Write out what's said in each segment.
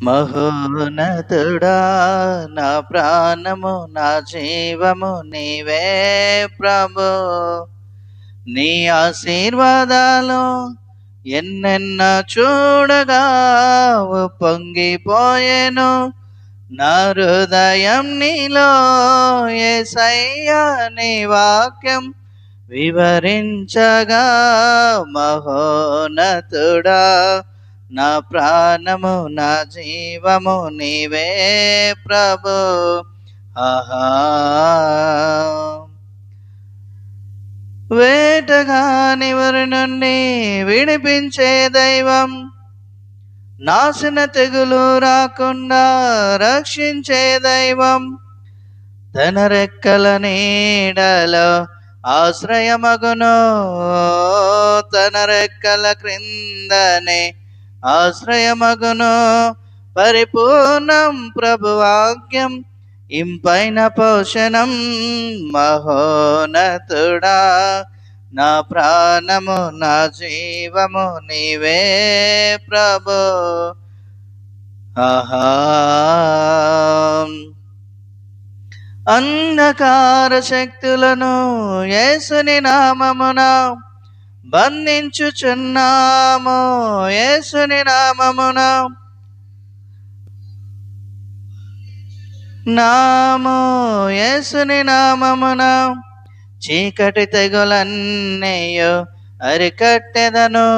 మహోన్నతుడా నా ప్రాణము నా జీవము నీవే ప్రభు. నీ ఆశీర్వాదాలు ఎన్నెన్న చూడగా పొంగిపోయెను నా హృదయం నీలో. యేసయ్యా నీ వాక్యం వివరించగా మహోన్నతుడా నా ప్రాణము నా జీవము నీవే ప్రభు. ఆహా వేటగాని వారి నుండి విడిపించే దైవం, నాశన తెగులు రాకుండా రక్షించే దైవం, తన రెక్కల నీడలో ఆశ్రయమగును, తన రెక్కల క్రిందనే ఆశ్రయమగును. పరిపూర్ణం ప్రభువాక్యం ఇంపైన పోషణం. మహోన్నతుడా నా ప్రాణము నా జీవము నీవే ప్రభు. ఆహా అంధకార శక్తులను యేసుని నామమున బంధించుచున్నాము, యేసుని నామమున యేసుని నామమున చీకటి తెగులన్నయ్యో అరికట్టెదను,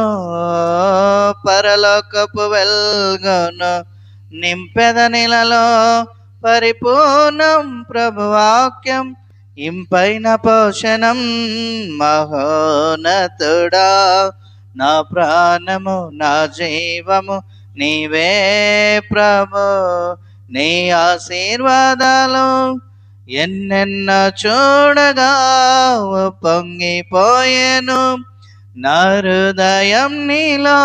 పరలోకపు వెల్గును నింపెదనిలలో. పరిపూర్ణం ప్రభువాక్యం ఇంపైన పోషణం. మహోన్నతుడా నా ప్రాణము నా జీవము నీవే ప్రభు. నీ ఆశీర్వాదాలు ఎన్నెన్న చూడగా పొంగిపోయెను నా హృదయం నీలో.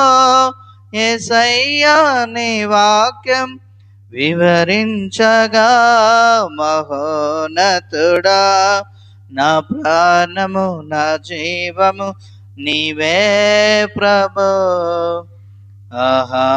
యేసయ్యా నీ వాక్యం వివరించగా మహోన్నతుడా నా ప్రాణము నా జీవము నీవే ప్రభు. ఆహా